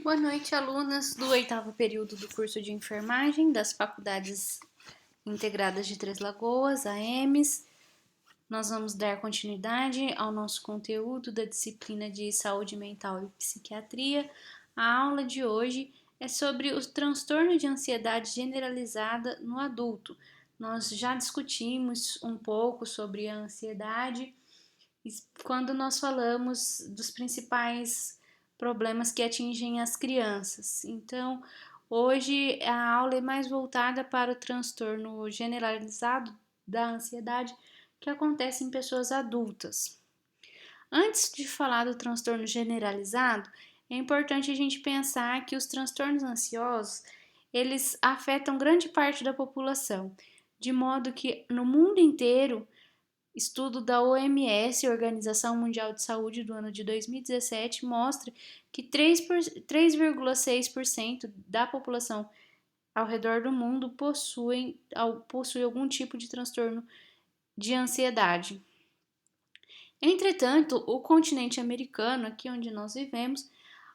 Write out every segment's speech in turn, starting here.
Boa noite, alunas do oitavo período do curso de enfermagem das Faculdades Integradas de Três Lagoas, AEMS. Nós vamos dar continuidade ao nosso conteúdo da disciplina de Saúde Mental e Psiquiatria. A aula de hoje é sobre o transtorno de ansiedade generalizada no adulto. Nós já discutimos um pouco sobre a ansiedade quando nós falamos dos principais problemas que atingem as crianças. Então, hoje a aula é mais voltada para o transtorno generalizado da ansiedade que acontece em pessoas adultas. Antes de falar do transtorno generalizado, é importante a gente pensar que os transtornos ansiosos, eles afetam grande parte da população, de modo que no mundo inteiro, estudo da OMS, Organização Mundial de Saúde, do ano de 2017, mostra que 3,6% da população ao redor do mundo possui algum tipo de transtorno de ansiedade. Entretanto, o continente americano, aqui onde nós vivemos,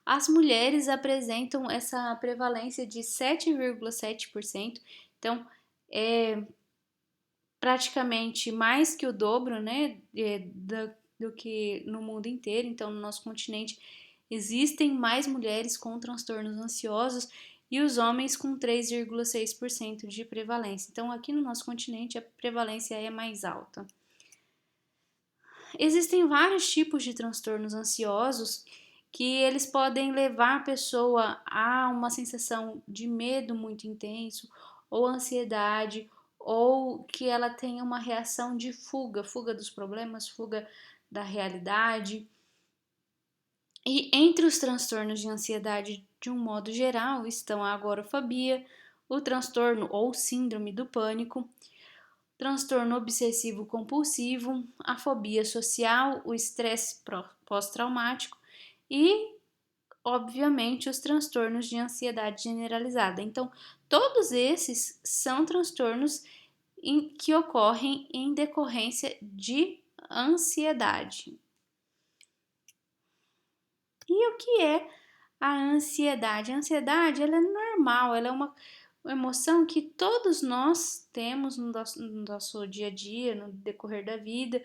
as mulheres apresentam essa prevalência de 7,7%, então é praticamente mais que o dobro, né, do que no mundo inteiro. Então, no nosso continente existem mais mulheres com transtornos ansiosos e os homens com 3,6% de prevalência. Então, aqui no nosso continente a prevalência é mais alta. Existem vários tipos de transtornos ansiosos que eles podem levar a pessoa a uma sensação de medo muito intenso, ou ansiedade, ou que ela tenha uma reação de fuga dos problemas, fuga da realidade. E entre os transtornos de ansiedade, de um modo geral, estão a agorafobia, o transtorno ou síndrome do pânico, transtorno obsessivo compulsivo, a fobia social, o estresse pós-traumático e, obviamente, os transtornos de ansiedade generalizada. Então, todos esses são transtornos que ocorrem em decorrência de ansiedade. E o que é a ansiedade? A ansiedade, ela é normal, ela é uma emoção que todos nós temos no nosso dia a dia, no decorrer da vida,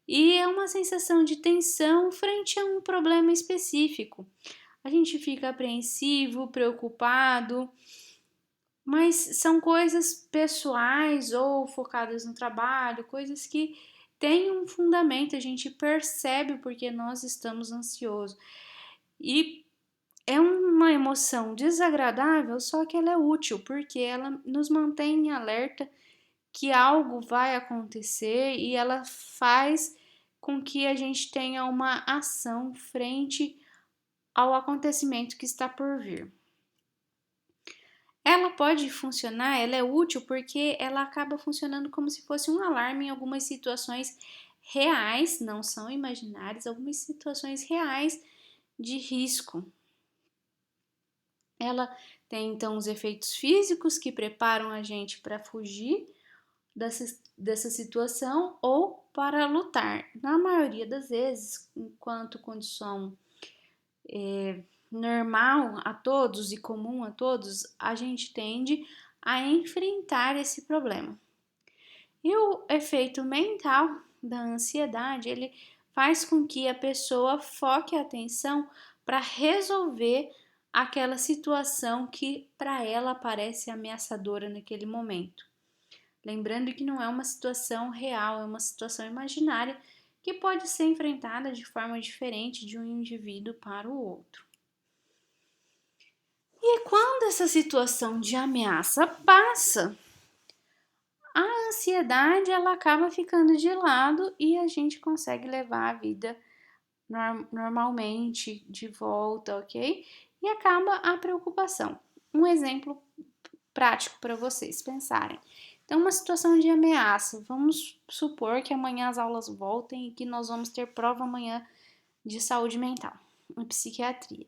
e é uma sensação de tensão frente a um problema específico. A gente fica apreensivo, preocupado, mas são coisas pessoais ou focadas no trabalho, coisas que têm um fundamento, a gente percebe porque nós estamos ansiosos. E é uma emoção desagradável, só que ela é útil, porque ela nos mantém em alerta que algo vai acontecer e ela faz com que a gente tenha uma ação frente ao acontecimento que está por vir. Ela pode funcionar, ela é útil porque ela acaba funcionando como se fosse um alarme em algumas situações reais, não são imaginárias, algumas situações reais de risco. Ela tem então os efeitos físicos que preparam a gente para fugir dessa situação ou para lutar. Na maioria das vezes, enquanto condição normal a todos e comum a todos, a gente tende a enfrentar esse problema. E o efeito mental da ansiedade, ele faz com que a pessoa foque a atenção para resolver aquela situação que para ela parece ameaçadora naquele momento. Lembrando que não é uma situação real, é uma situação imaginária que pode ser enfrentada de forma diferente de um indivíduo para o outro. E quando essa situação de ameaça passa, a ansiedade ela acaba ficando de lado e a gente consegue levar a vida normalmente de volta, ok? E acaba a preocupação. Um exemplo prático para vocês pensarem. Então, uma situação de ameaça. Vamos supor que amanhã as aulas voltem e que nós vamos ter prova amanhã de saúde mental, em psiquiatria.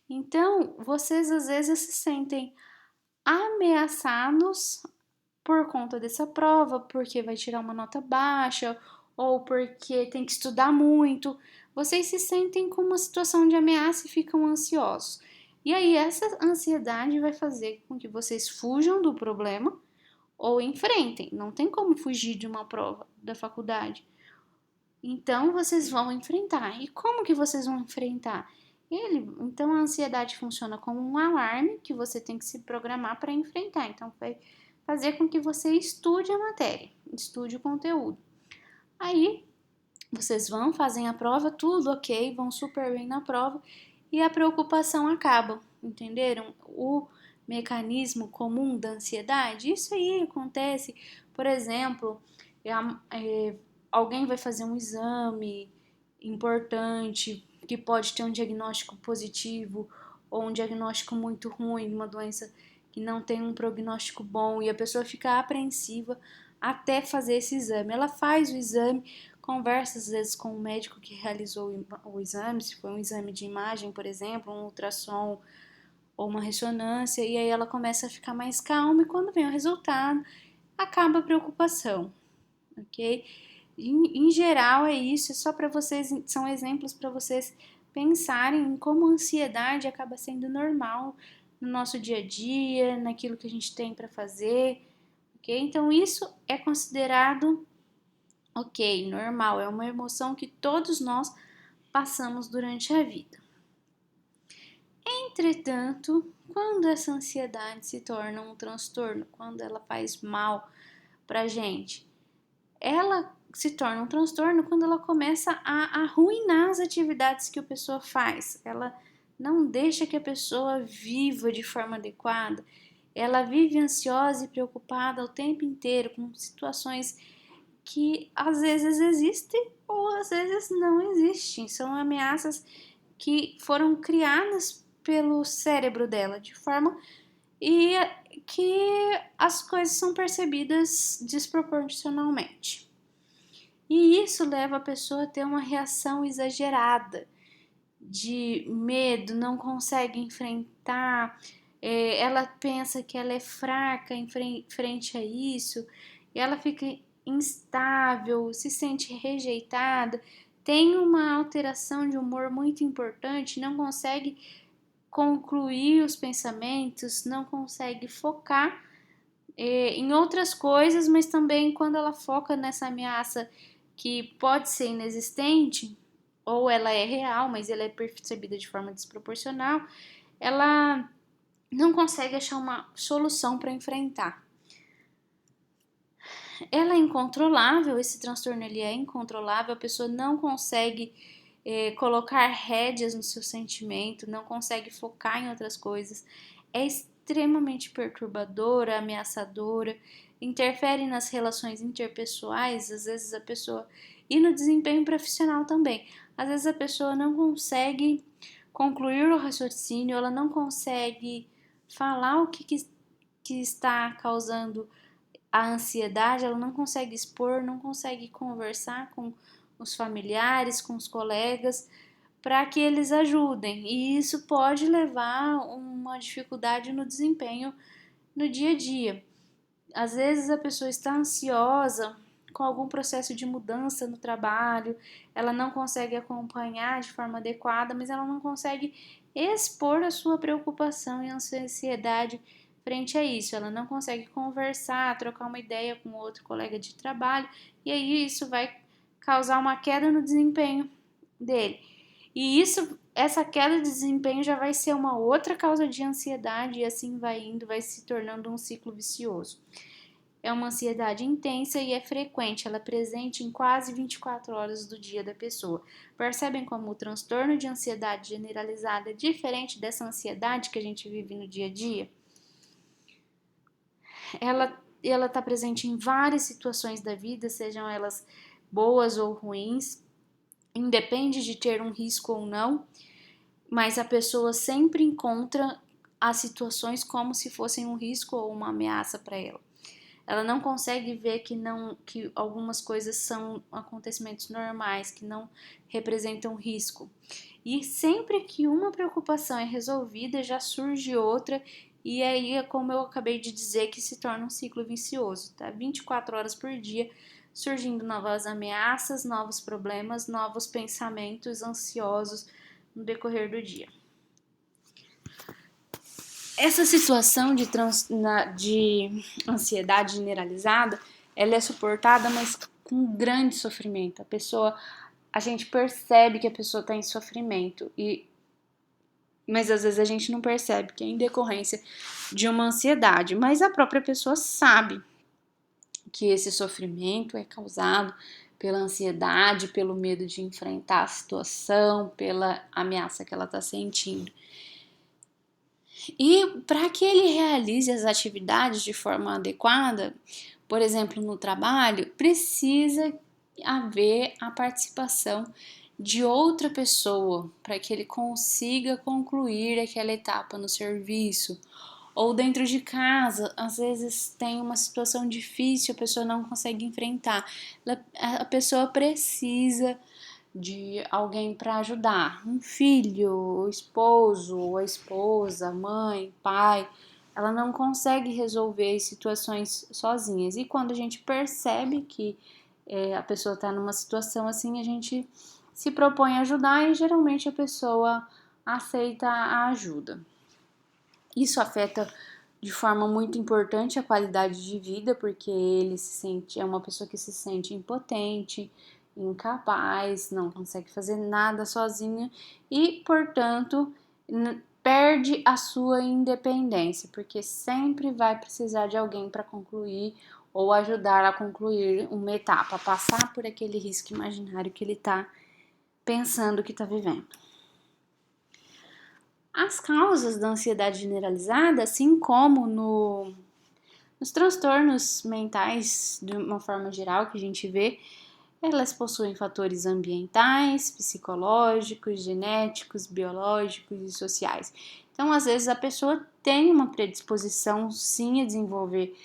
Então, vocês às vezes se sentem ameaçados por conta dessa prova, porque vai tirar uma nota baixa ou porque tem que estudar muito. Vocês se sentem com uma situação de ameaça e ficam ansiosos. E aí essa ansiedade vai fazer com que vocês fujam do problema ou enfrentem. Não tem como fugir de uma prova da faculdade. Então vocês vão enfrentar. E como que vocês vão enfrentar? Então a ansiedade funciona como um alarme que você tem que se programar para enfrentar. Então vai fazer com que você estude a matéria, estude o conteúdo. Aí vocês vão, fazem a prova, tudo ok, vão super bem na prova e a preocupação acaba, entenderam? O mecanismo comum da ansiedade, isso aí acontece, por exemplo, alguém vai fazer um exame importante que pode ter um diagnóstico positivo ou um diagnóstico muito ruim, uma doença que não tem um prognóstico bom e a pessoa fica apreensiva até fazer esse exame. Ela faz o exame, conversa às vezes com o médico que realizou o exame, se foi um exame de imagem, por exemplo, um ultrassom ou uma ressonância, e aí ela começa a ficar mais calma e quando vem o resultado, acaba a preocupação, ok? Em geral é isso, é só para vocês, são exemplos para vocês pensarem em como a ansiedade acaba sendo normal no nosso dia a dia, naquilo que a gente tem para fazer, ok? Então isso é considerado ok, normal, é uma emoção que todos nós passamos durante a vida. Entretanto, quando essa ansiedade se torna um transtorno, quando ela faz mal pra gente, ela se torna um transtorno quando ela começa a arruinar as atividades que a pessoa faz. Ela não deixa que a pessoa viva de forma adequada. Ela vive ansiosa e preocupada o tempo inteiro com situações que às vezes existem ou às vezes não existem. São ameaças que foram criadas pelo cérebro dela de forma e que as coisas são percebidas desproporcionalmente. E isso leva a pessoa a ter uma reação exagerada de medo, não consegue enfrentar, ela pensa que ela é fraca em frente a isso, e ela fica instável, se sente rejeitada, tem uma alteração de humor muito importante, não consegue concluir os pensamentos, não consegue focar em outras coisas, mas também quando ela foca nessa ameaça que pode ser inexistente, ou ela é real, mas ela é percebida de forma desproporcional, ela não consegue achar uma solução para enfrentar. Ela é incontrolável, esse transtorno ele é incontrolável, a pessoa não consegue colocar rédeas no seu sentimento, não consegue focar em outras coisas, é extremamente perturbadora, ameaçadora, interfere nas relações interpessoais, às vezes a pessoa, e no desempenho profissional também. Às vezes a pessoa não consegue concluir o raciocínio, ela não consegue falar o que está causando a ansiedade, ela não consegue expor, não consegue conversar com os familiares, com os colegas, para que eles ajudem. E isso pode levar a uma dificuldade no desempenho no dia a dia. Às vezes a pessoa está ansiosa com algum processo de mudança no trabalho, ela não consegue acompanhar de forma adequada, mas ela não consegue expor a sua preocupação e ansiedade frente a isso. Ela não consegue conversar, trocar uma ideia com outro colega de trabalho, e aí isso vai causar uma queda no desempenho dele. E essa queda de desempenho já vai ser uma outra causa de ansiedade e assim vai indo, vai se tornando um ciclo vicioso. É uma ansiedade intensa e é frequente, ela é presente em quase 24 horas do dia da pessoa. Percebem como o transtorno de ansiedade generalizada é diferente dessa ansiedade que a gente vive no dia a dia? Ela está presente em várias situações da vida, sejam elas boas ou ruins, independe de ter um risco ou não, mas a pessoa sempre encontra as situações como se fossem um risco ou uma ameaça para ela. Ela não consegue ver que algumas coisas são acontecimentos normais, que não representam risco. E sempre que uma preocupação é resolvida, já surge outra, e aí é como eu acabei de dizer que se torna um ciclo vicioso, tá? 24 horas por dia, surgindo novas ameaças, novos problemas, novos pensamentos ansiosos no decorrer do dia. Essa situação de ansiedade generalizada, ela é suportada, mas com grande sofrimento. A gente percebe que a pessoa está em sofrimento, mas às vezes a gente não percebe que é em decorrência de uma ansiedade, mas a própria pessoa sabe que esse sofrimento é causado pela ansiedade, pelo medo de enfrentar a situação, pela ameaça que ela está sentindo. E para que ele realize as atividades de forma adequada, por exemplo, no trabalho, precisa haver a participação de outra pessoa para que ele consiga concluir aquela etapa no serviço. Ou dentro de casa, às vezes tem uma situação difícil, a pessoa não consegue enfrentar. A pessoa precisa de alguém para ajudar, um filho, o esposo, a esposa, mãe, pai. Ela não consegue resolver as situações sozinhas. E quando a gente percebe que a pessoa está numa situação assim, a gente se propõe a ajudar e geralmente a pessoa aceita a ajuda. Isso afeta de forma muito importante a qualidade de vida, porque é uma pessoa que se sente impotente, incapaz, não consegue fazer nada sozinha e, portanto, perde a sua independência, porque sempre vai precisar de alguém para concluir ou ajudar a concluir uma etapa, passar por aquele risco imaginário que ele está pensando que está vivendo. As causas da ansiedade generalizada, assim como nos transtornos mentais, de uma forma geral, que a gente vê, elas possuem fatores ambientais, psicológicos, genéticos, biológicos e sociais. Então, às vezes, a pessoa tem uma predisposição, sim, a desenvolver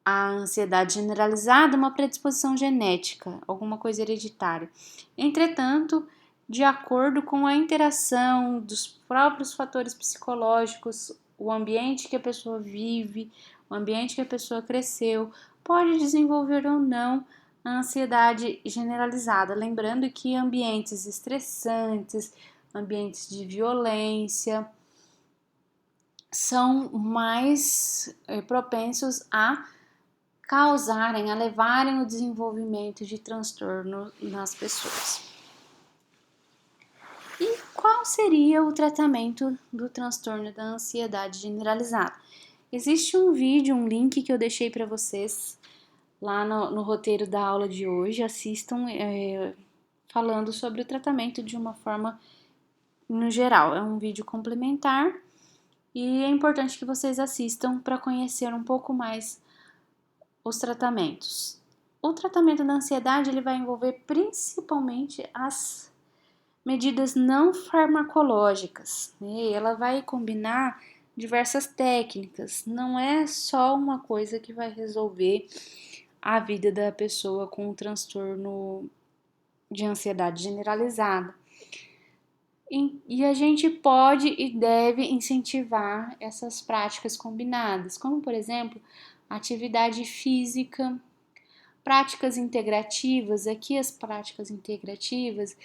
a ansiedade generalizada, uma predisposição genética, alguma coisa hereditária. Entretanto, de acordo com a interação dos próprios fatores psicológicos, o ambiente que a pessoa vive, o ambiente que a pessoa cresceu, pode desenvolver ou não a ansiedade generalizada. Lembrando que ambientes estressantes, ambientes de violência, são mais propensos a levarem o desenvolvimento de transtorno nas pessoas. E qual seria o tratamento do transtorno da ansiedade generalizada? Existe um vídeo, um link que eu deixei para vocês lá no roteiro da aula de hoje. Assistam falando sobre o tratamento de uma forma no geral. É um vídeo complementar e é importante que vocês assistam para conhecer um pouco mais os tratamentos. O tratamento da ansiedade ele vai envolver principalmente as medidas não farmacológicas, né? Ela vai combinar diversas técnicas, não é só uma coisa que vai resolver a vida da pessoa com um transtorno de ansiedade generalizada. E a gente pode e deve incentivar essas práticas combinadas, como por exemplo, atividade física, práticas integrativas. Aqui as práticas integrativas,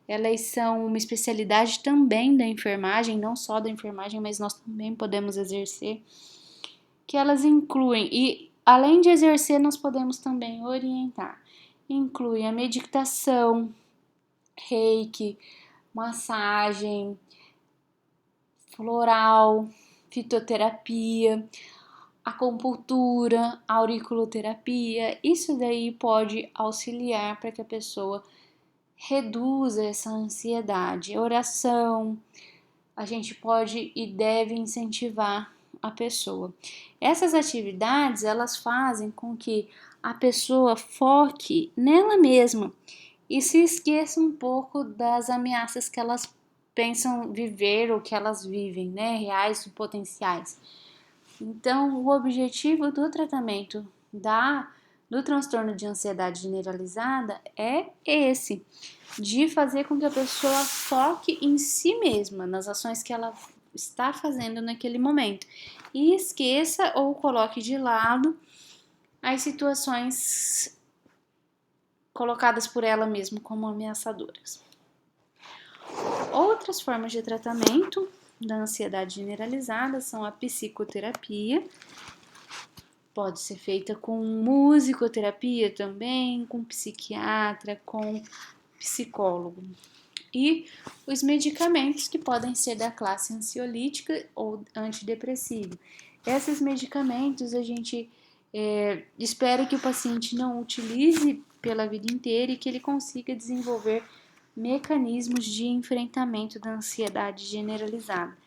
elas são uma especialidade também da enfermagem, não só da enfermagem, mas nós também podemos exercer, que elas incluem, e além de exercer, nós podemos também orientar. Inclui a meditação, reiki, massagem, floral, fitoterapia, acupuntura, auriculoterapia. Isso daí pode auxiliar para que a pessoa reduza essa ansiedade. Oração, a gente pode e deve incentivar a pessoa. Essas atividades, elas fazem com que a pessoa foque nela mesma e se esqueça um pouco das ameaças que elas pensam viver ou que elas vivem, né, reais e potenciais. Então, o objetivo do tratamento do transtorno de ansiedade generalizada é esse, de fazer com que a pessoa foque em si mesma, nas ações que ela está fazendo naquele momento, e esqueça ou coloque de lado as situações colocadas por ela mesma como ameaçadoras. Outras formas de tratamento, da ansiedade generalizada são a psicoterapia, pode ser feita com musicoterapia também, com psiquiatra, com psicólogo. E os medicamentos que podem ser da classe ansiolítica ou antidepressivo. Esses medicamentos a gente espera que o paciente não utilize pela vida inteira e que ele consiga desenvolver mecanismos de enfrentamento da ansiedade generalizada.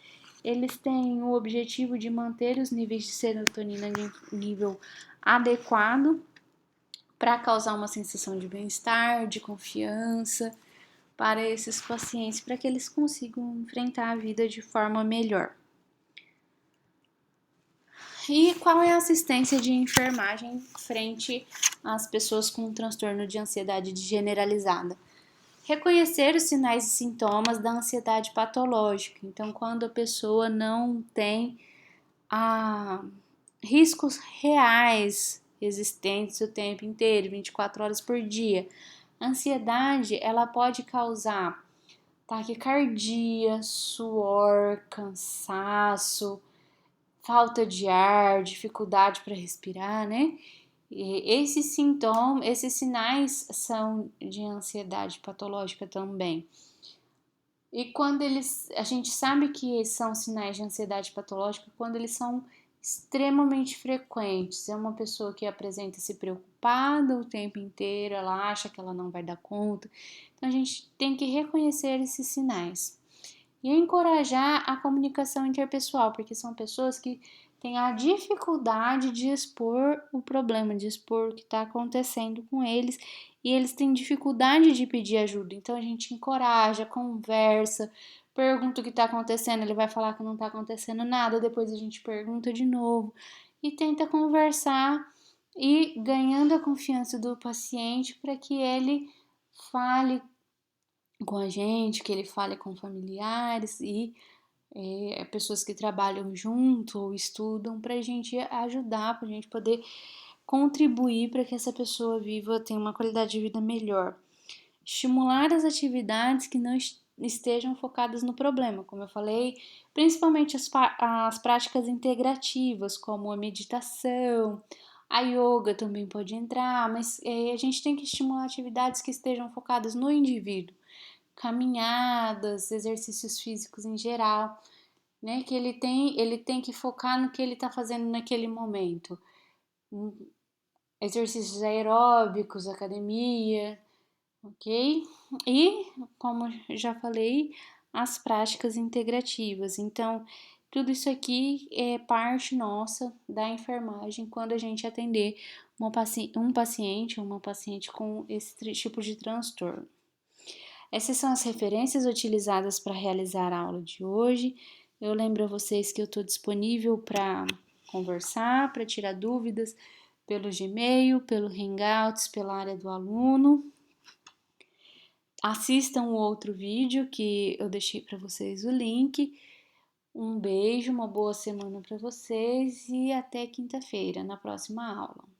Eles têm o objetivo de manter os níveis de serotonina em nível adequado para causar uma sensação de bem-estar, de confiança para esses pacientes, para que eles consigam enfrentar a vida de forma melhor. E qual é a assistência de enfermagem frente às pessoas com transtorno de ansiedade generalizada? Reconhecer os sinais e sintomas da ansiedade patológica. Então, quando a pessoa não tem riscos reais existentes o tempo inteiro, 24 horas por dia. A ansiedade, ela pode causar taquicardia, suor, cansaço, falta de ar, dificuldade para respirar, né? E esses sintomas, esses sinais são de ansiedade patológica também. E quando a gente sabe que são sinais de ansiedade patológica quando eles são extremamente frequentes. É uma pessoa que apresenta-se preocupada o tempo inteiro, ela acha que ela não vai dar conta. Então a gente tem que reconhecer esses sinais. E encorajar a comunicação interpessoal, porque são pessoas que têm a dificuldade de expor o problema, de expor o que está acontecendo com eles, e eles têm dificuldade de pedir ajuda. Então a gente encoraja, conversa, pergunta o que está acontecendo, ele vai falar que não está acontecendo nada, depois a gente pergunta de novo e tenta conversar e ganhando a confiança do paciente para que ele fale com a gente, que ele fale com familiares e pessoas que trabalham junto ou estudam para a gente ajudar, para a gente poder contribuir para que essa pessoa viva, tenha uma qualidade de vida melhor. Estimular as atividades que não estejam focadas no problema, como eu falei, principalmente as práticas integrativas, como a meditação, a yoga também pode entrar, mas a gente tem que estimular atividades que estejam focadas no indivíduo, caminhadas, exercícios físicos em geral, né? Que ele tem que focar no que ele está fazendo naquele momento. Exercícios aeróbicos, academia, ok? E, como já falei, as práticas integrativas. Então, tudo isso aqui é parte nossa da enfermagem quando a gente atender um paciente ou uma paciente com esse tipo de transtorno. Essas são as referências utilizadas para realizar a aula de hoje. Eu lembro a vocês que eu estou disponível para conversar, para tirar dúvidas pelo Gmail, pelo Hangouts, pela área do aluno. Assistam o outro vídeo que eu deixei para vocês o link. Um beijo, uma boa semana para vocês e até quinta-feira, na próxima aula.